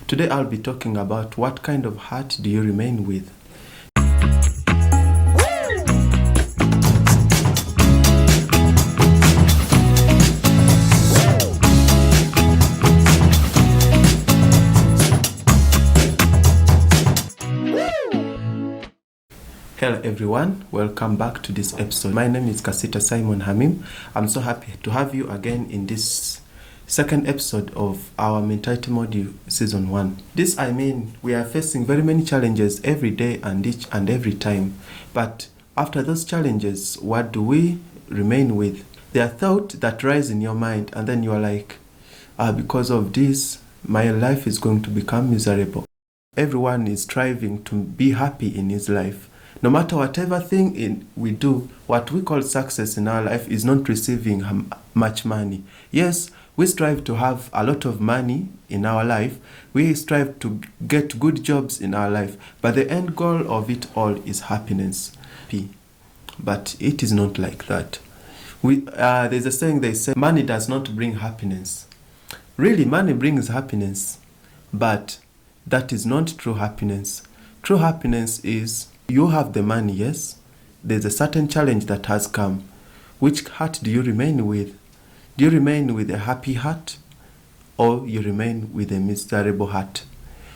Today I'll be talking about what kind of heart do you remain with. Hello everyone, welcome back to this episode. My name is Kasiita Hamim. I'm so happy to have you again in this second episode of our mentality module season 1. We are facing very many challenges every day and each and every time. But after those challenges, what do we remain with? There are thoughts that rise in your mind and then you are like, because of this, my life is going to become miserable. Everyone is striving to be happy in his life. No matter whatever thing we do, what we call success in our life is not receiving much money. Yes, we strive to have a lot of money in our life. We strive to get good jobs in our life. But the end goal of it all is happiness. But it is not like that. There's a saying they say, money does not bring happiness. Really, money brings happiness. But that is not true happiness. True happiness is you have the money, yes. There's a certain challenge that has come. Which heart do you remain with? Do you remain with a happy heart or you remain with a miserable heart?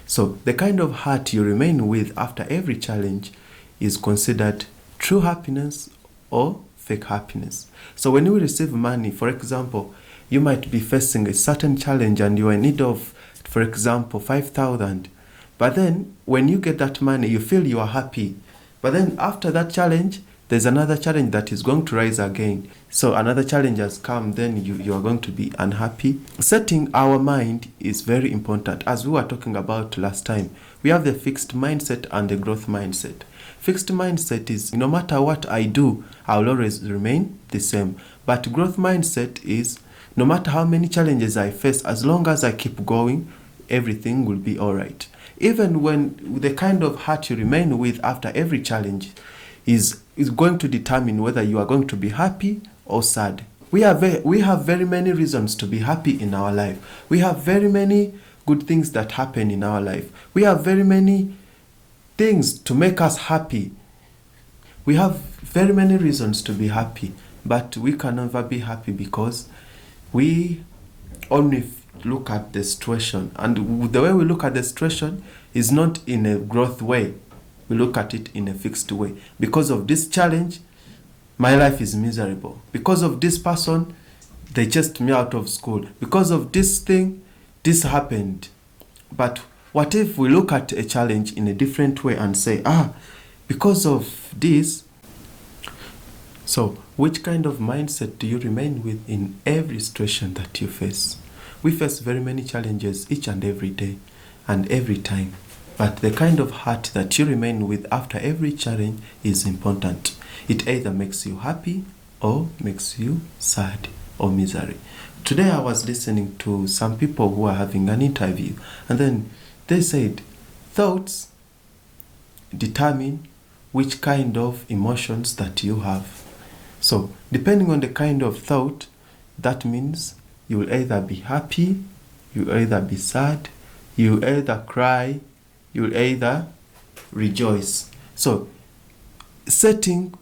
So the kind of heart you remain with after every challenge is considered true happiness or fake happiness. So when you receive money, for example, you might be facing a certain challenge and you are in need of, for example, 5,000. But then when you get that money, you feel you are happy. But then after that challenge, there's another challenge that is going to rise again. So another challenge has come, then you are going to be unhappy. Setting our mind is very important. As we were talking about last time, we have the fixed mindset and the growth mindset. Fixed mindset is no matter what I do, I'll always remain the same. But growth mindset is no matter how many challenges I face, as long as I keep going, everything will be all right. Even when the kind of heart you remain with after every challenge is going to determine whether you are going to be happy or sad. We have very many reasons to be happy in our life. We have very many good things that happen in our life. We have very many things to make us happy. We have very many reasons to be happy, but we can never be happy because we only look at the situation, and the way we look at the situation is not in a growth way. We look at it in a fixed way. Because of this challenge, my life is miserable. Because of this person, they chased me out of school. Because of this thing, this happened. But what if we look at a challenge in a different way and say, because of this. So which kind of mindset do you remain with in every situation that you face? We face very many challenges each and every day and every time. But the kind of heart that you remain with after every challenge is important. It either makes you happy or makes you sad or misery. Today I was listening to some people who are having an interview, and then they said thoughts determine which kind of emotions that you have. So depending on the kind of thought, that means you will either be happy, you will either be sad, you will either cry, you will either rejoice. So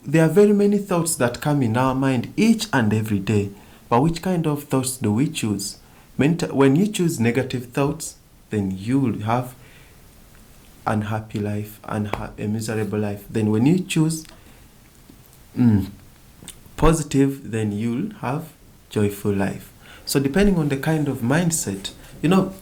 there are very many thoughts that come in our mind each and every day. But which kind of thoughts do we choose? When you choose negative thoughts, then you will have unhappy life, a miserable life. Then when you choose positive, then you'll have joyful life. So depending on the kind of mindset,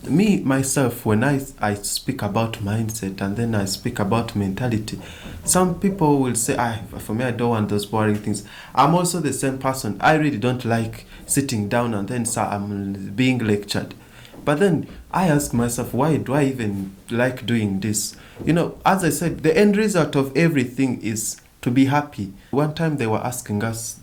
me, myself, when I speak about mindset and then I speak about mentality, some people will say, for me, I don't want those boring things. I'm also the same person. I really don't like sitting down and then I'm being lectured. But then I ask myself, why do I even like doing this? As I said, the end result of everything is to be happy. One time they were asking us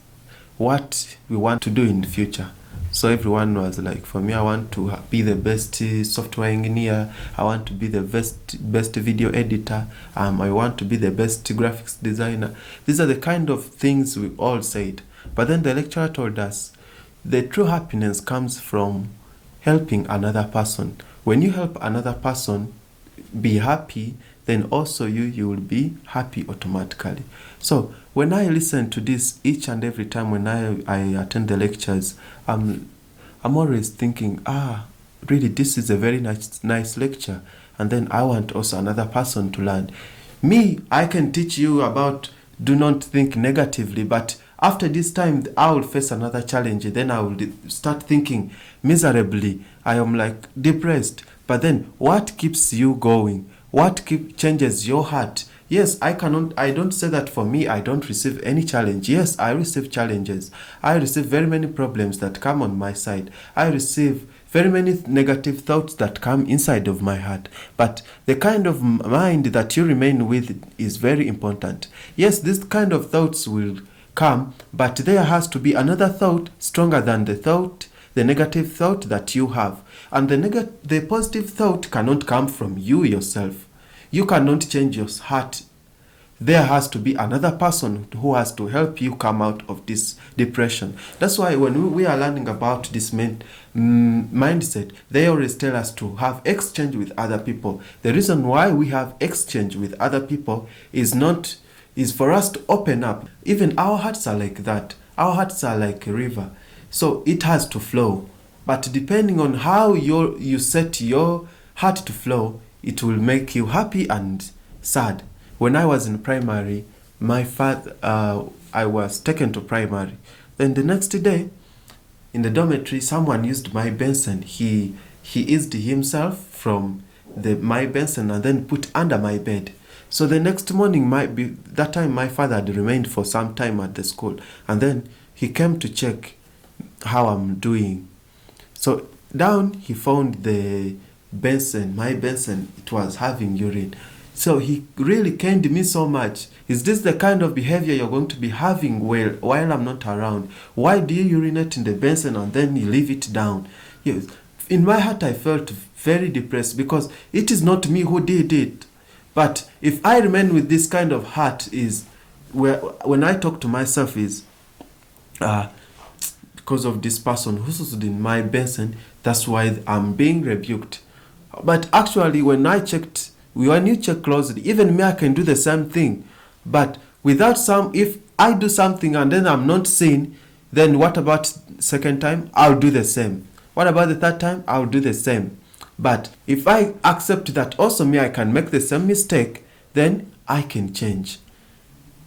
what we want to do in the future. So everyone was like, for me, I want to be the best software engineer. I want to be the best video editor. I want to be the best graphics designer. These are the kind of things we all said. But then the lecturer told us, the true happiness comes from helping another person. when you help another person be happy, then also you will be happy automatically. So when I listen to this each and every time when I attend the lectures, I'm always thinking, really, this is a very nice lecture, and then I want also another person to learn. Me, I can teach you about do not think negatively, but after this time, I will face another challenge. Then I will start thinking miserably. I am like depressed. But then what keeps you going? What changes your heart? Yes, I don't say that for me, I don't receive any challenge. Yes, I receive challenges. I receive very many problems that come on my side. I receive very many negative thoughts that come inside of my heart. But the kind of mind that you remain with is very important. Yes, this kind of thoughts will come, but there has to be another thought stronger than the negative thought that you have. And the positive thought cannot come from you yourself. You cannot change your heart. There has to be another person who has to help you come out of this depression. That's why when we are learning about this mindset, they always tell us to have exchange with other people. The reason why we have exchange with other people is for us to open up. Even our hearts are like that. Our hearts are like a river. So it has to flow. But depending on how you set your heart to flow, it will make you happy and sad. When I was in primary, my father, I was taken to primary. Then the next day, in the dormitory, someone used my Benson. He eased himself from my Benson and then put under my bed. So the next morning, that time my father had remained for some time at the school. And then he came to check how I'm doing. So down, he found my Benson, it was having urine. So he really caned me so much. Is this the kind of behavior you're going to be having while I'm not around? Why do you urinate in the Benson and then you leave it down? Yes. In my heart, I felt very depressed because it is not me who did it. But if I remain with this kind of heart, when I talk to myself is, because of this person who stood in my Benson, that's why I'm being rebuked. But actually, when you check closely, even me, I can do the same thing. But if I do something and then I'm not seen, then what about second time? I'll do the same. What about the third time? I'll do the same. But if I accept that also me, I can make the same mistake, then I can change.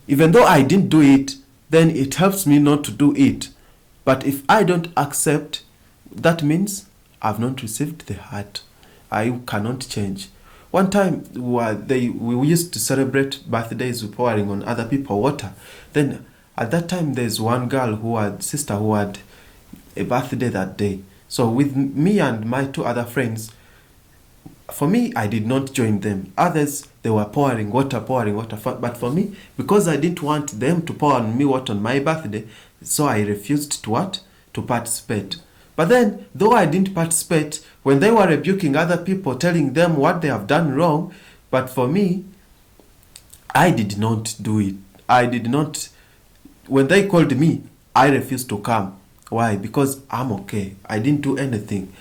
Even though I didn't do it, then it helps me not to do it. But if I don't accept, that means I've not received the heart. I cannot change. One time, we used to celebrate birthdays with pouring on other people water. Then, at that time, there's one sister who had a birthday that day. So with me and my two other friends, for me, I did not join them. Others, they were pouring water. But for me, because I didn't want them to pour on me water on my birthday, so I refused to participate. But then, though I didn't participate, when they were rebuking other people, telling them what they have done wrong, but for me, I did not do it. When they called me, I refused to come. Why? Because I'm okay. I didn't do anything.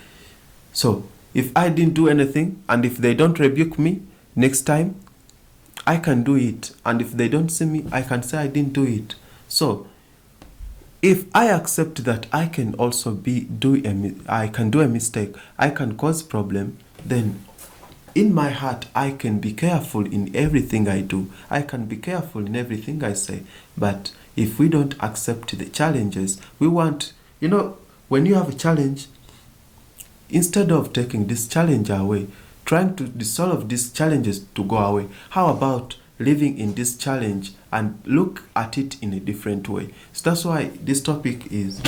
So, if I didn't do anything, and if they don't rebuke me, next time, I can do it. And if they don't see me, I can say I didn't do it. So, if I accept that I can also I can do a mistake, I can cause problem, then in my heart, I can be careful in everything I do. I can be careful in everything I say. But if we don't accept the challenges, when you have a challenge, instead of taking this challenge away, trying to dissolve these challenges to go away, how about living in this challenge and look at it in a different way? So that's why this topic is,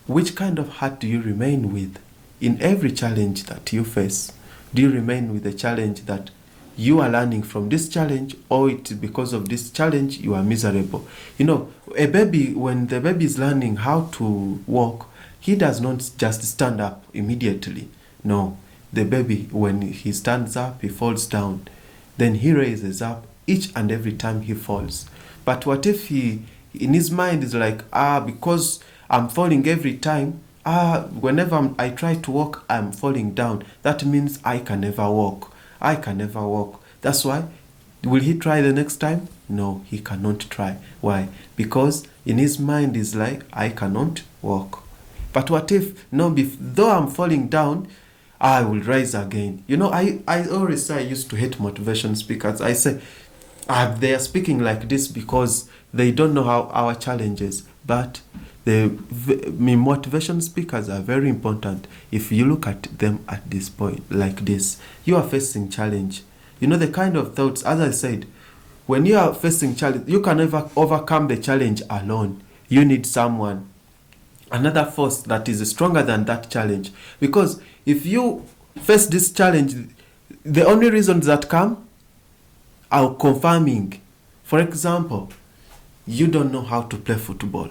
which kind of heart do you remain with in every challenge that you face? Do you remain with the challenge that you are learning from this challenge, or it's because of this challenge you are miserable? A baby, when the baby is learning how to walk, he does not just stand up immediately. No, the baby, when he stands up, he falls down. Then he raises up each and every time he falls. But what if he, in his mind, is like, because I'm falling every time, whenever I try to walk, I'm falling down. That means I can never walk. I can never walk. That's why, will he try the next time? No, he cannot try. Why? Because in his mind is like, I cannot walk. But what if, no, though I'm falling down, I will rise again. I always say I used to hate motivation speakers. I say, they are speaking like this because they don't know how our challenges. But motivation speakers are very important. If you look at them at this point, like this, you are facing challenge. The kind of thoughts, as I said, when you are facing challenge, you can never overcome the challenge alone. You need someone, another force that is stronger than that challenge. Because if you face this challenge, the only reasons that come are confirming. For example, you don't know how to play football.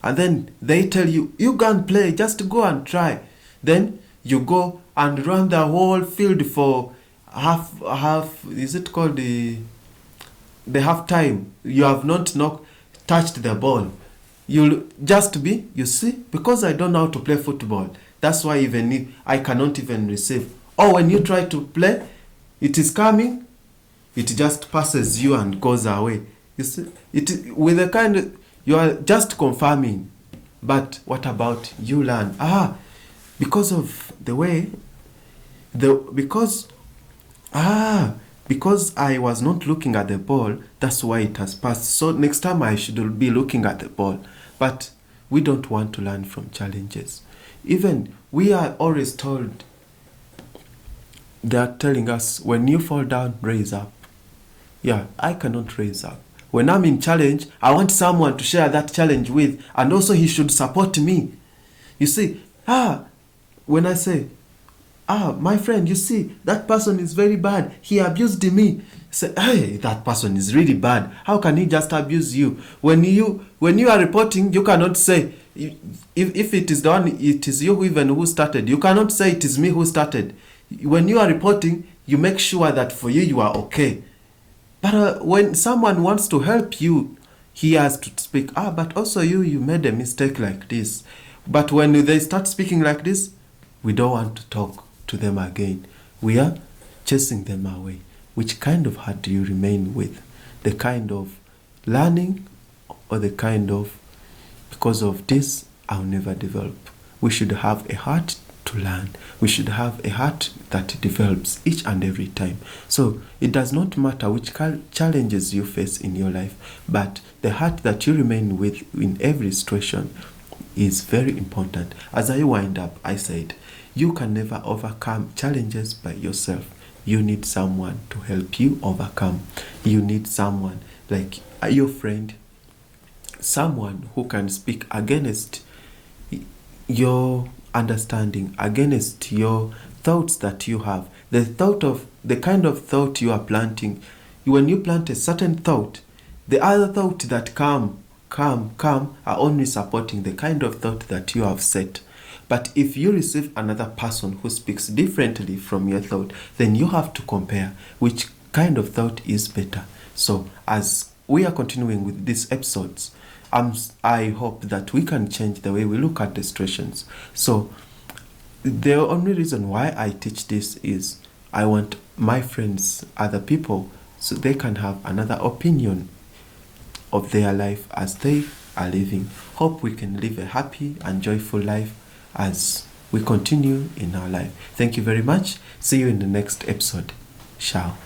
And then they tell you, you can't play, just go and try. Then you go and run the whole field for half, is it called the half time? You have not touched the ball. You'll just be, you see, because I don't know how to play football. That's why I cannot even receive. Or when you try to play, it is coming, it just passes you and goes away. You see, with the kind of, you are just confirming. But what about you learn? Because of the way, because I was not looking at the ball, that's why it has passed. So next time I should be looking at the ball. But we don't want to learn from challenges. Even we are always told, they are telling us, when you fall down, raise up. Yeah, I cannot raise up. When I'm in challenge, I want someone to share that challenge with, and also he should support me. You see, when I say, my friend, you see, that person is very bad. He abused me. Say, hey, that person is really bad. How can he just abuse you? When you are reporting, you cannot say, if it is done, it is you who started. You cannot say it is me who started. When you are reporting, you make sure that for you are okay. But when someone wants to help you, he has to speak. But also you made a mistake like this. But when they start speaking like this, we don't want to talk to them again. We are chasing them away. Which kind of heart do you remain with? The kind of learning, or the kind of, because of this, I'll never develop? We should have a heart to learn. We should have a heart that develops each and every time. So it does not matter which challenges you face in your life, but the heart that you remain with in every situation is very important. As I wind up, I said, you can never overcome challenges by yourself. You need someone to help you overcome. You need someone like your friend, someone who can speak against your understanding, against your thoughts that you have. The kind of thought you are planting. When you plant a certain thought, the other thought that come are only supporting the kind of thought that you have set. But if you receive another person who speaks differently from your thought, then you have to compare which kind of thought is better. So as we are continuing with these episodes, I hope that we can change the way we look at the situations. So the only reason why I teach this is I want my friends, other people, so they can have another opinion of their life as they are living. Hope we can live a happy and joyful life as we continue in our life. Thank you very much. See you in the next episode. Ciao.